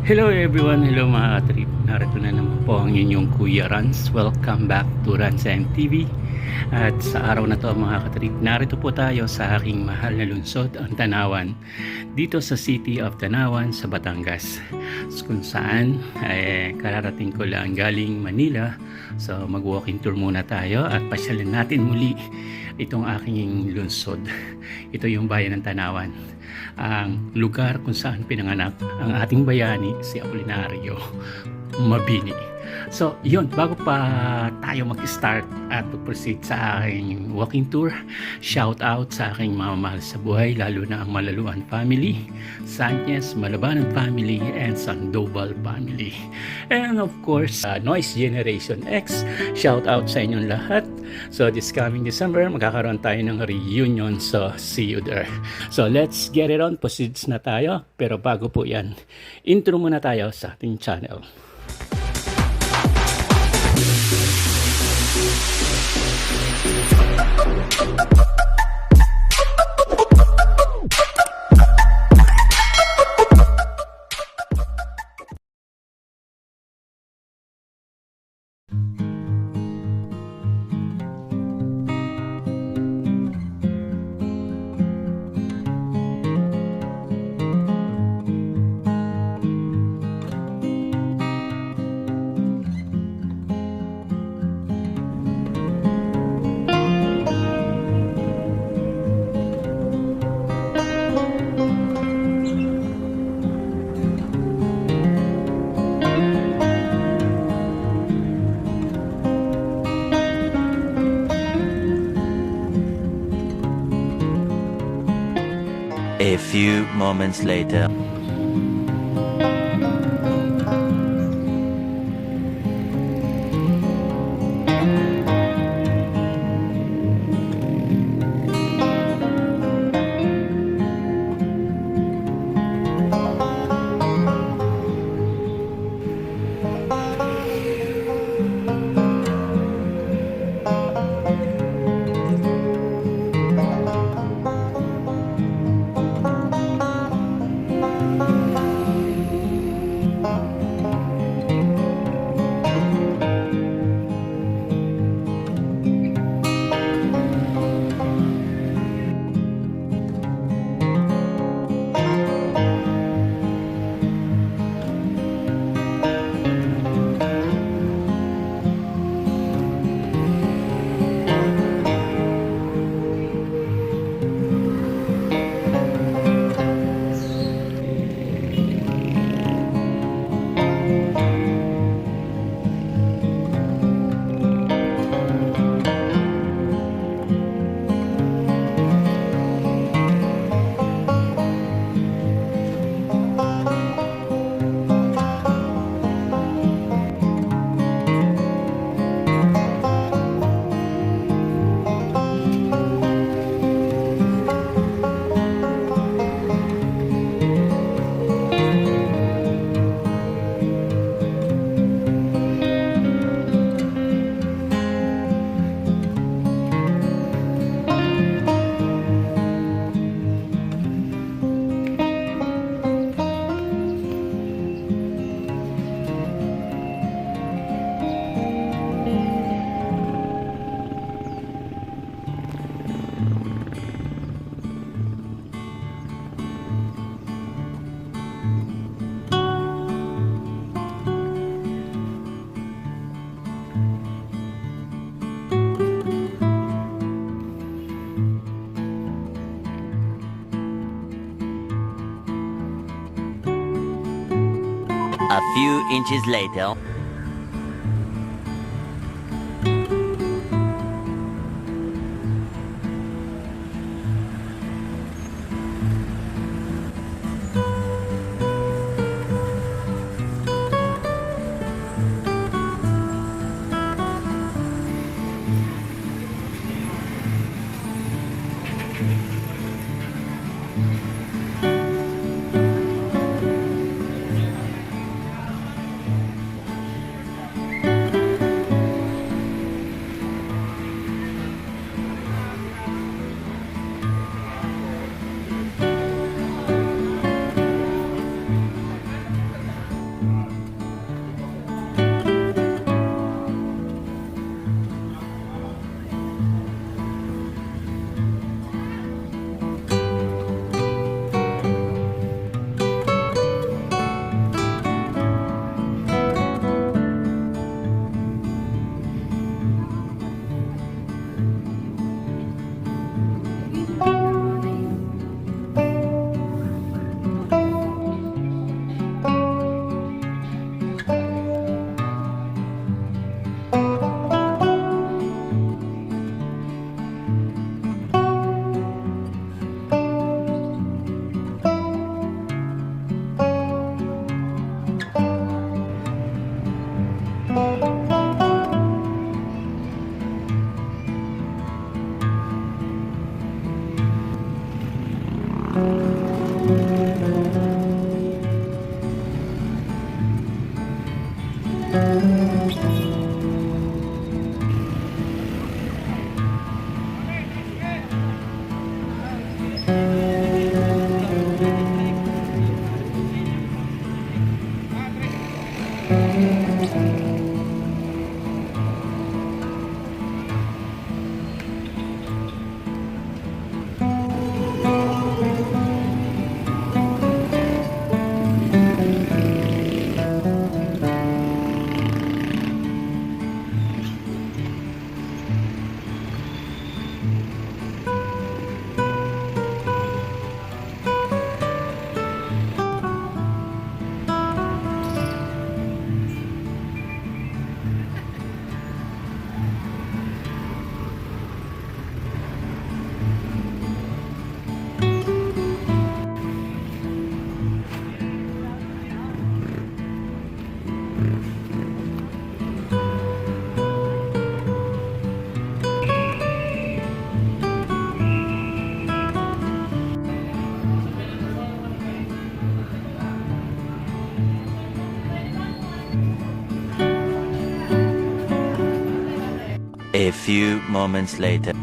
Hello everyone, hello mga katrip. Narito na naman po ang inyong Kuya Rans. Welcome back to Rans and TV. At sa araw na to mga katrip, narito po tayo sa aking mahal na lungsod, ang Tanauan. Dito sa City of Tanauan sa Batangas. Kung saan kararating ko lang galing Manila. So mag-walking tour muna tayo at pasyalan natin muli itong aking lungsod. Ito yung bayan ng Tanauan, ang lugar kung saan pinanganak ang ating bayani, si Apolinario Mabini. So yun, bago pa tayo mag-start at proceed sa aking walking tour, shout out sa aking mamamahal sa buhay, lalo na ang Malaluan family, Sanchez, Malabanan family, and Sandoval family. And of course, Noise Generation X, shout out sa inyong lahat. So this coming December, magkakaroon tayo ng reunion, so see you there. So let's get it on, proceeds na tayo. Pero bago po yan, intro muna tayo sa ating channel. A few moments later. A few inches later. A few moments later.